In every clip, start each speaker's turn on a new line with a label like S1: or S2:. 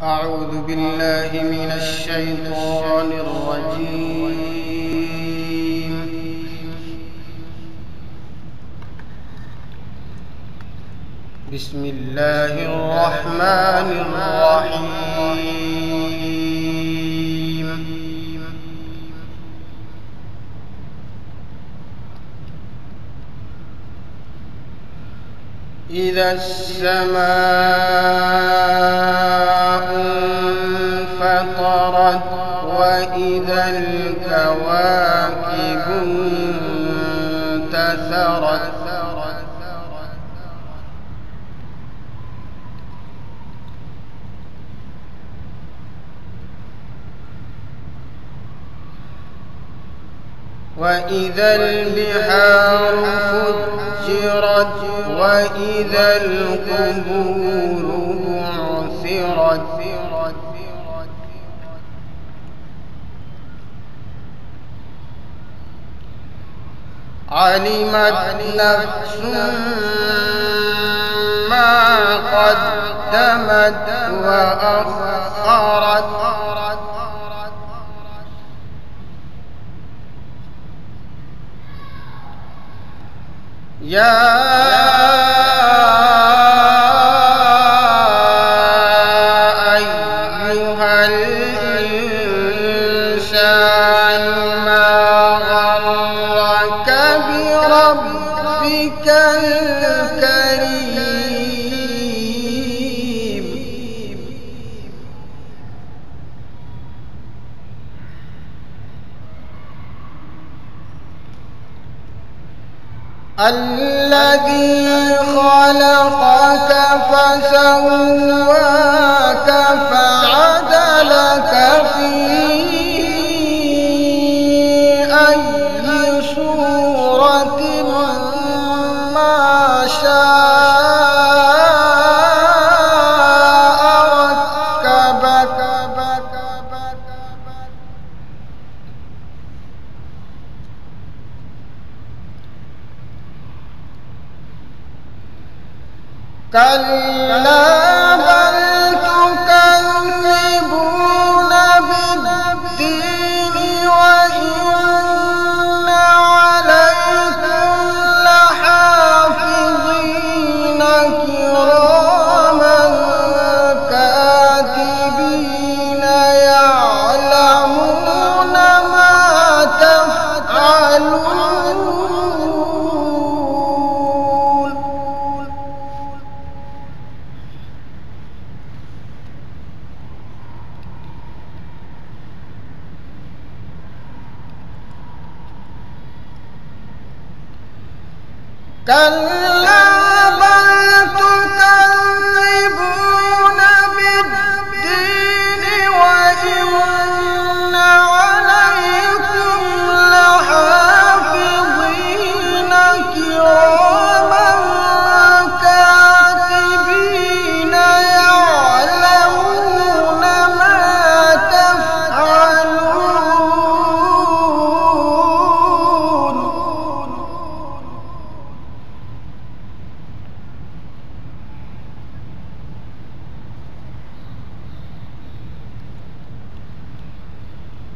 S1: أعوذ بالله من الشيطان الرجيم. بسم الله الرحمن الرحيم. إذا السماء انفطرت وإذا الكواكب انتثرت وإذا البحار فجرت وإذا القبور بعثرت علمت نفس ما قدمت وأخرت يا أيها الإنسان ما غرك بربك الكريم الذي خلقك فسواك فعدلك في أي صورة ما شاء ركبك كلا بل تكذبون بالدين وإن عليكم لحافظين كراما كاتبين يعلمون ما تفعلون كلا بل تكذبون بالدين وإن عليكم لحافظين كراما كاتبين يعلمون ما تفعلون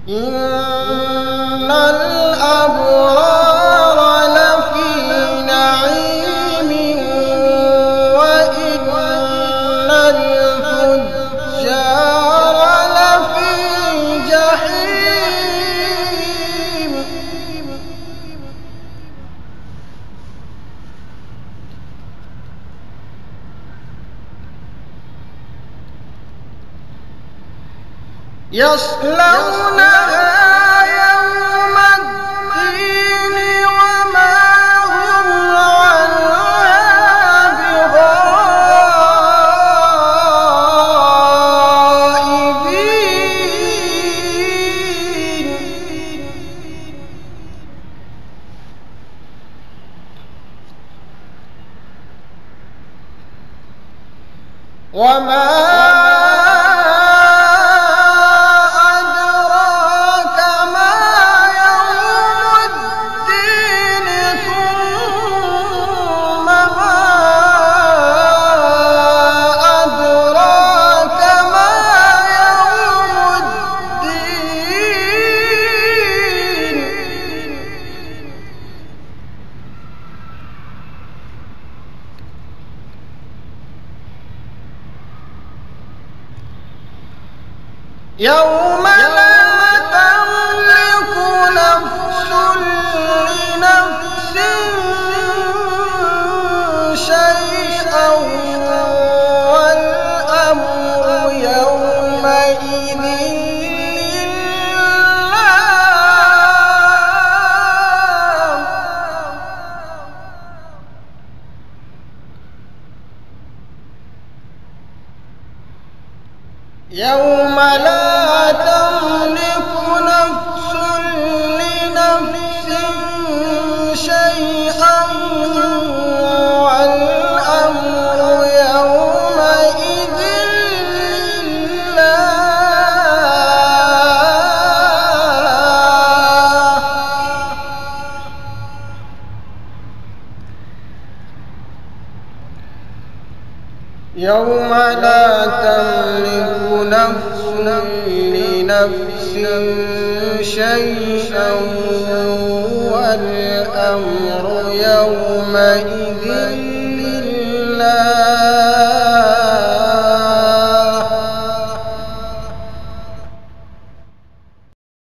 S1: إن الأبرار لفي نعيم وإن الفجار لفي جحيم يصلونها يوم الدين وما هم عنها بغائبين وما يوم لا تملك نفس لنفس شيئا والأمر يومئذ يوم لا تملك نفس لنفس شيئا والأمر يومئذ لله يوم لا تملك نفس لنفس شيئا والأمر يومئذ لله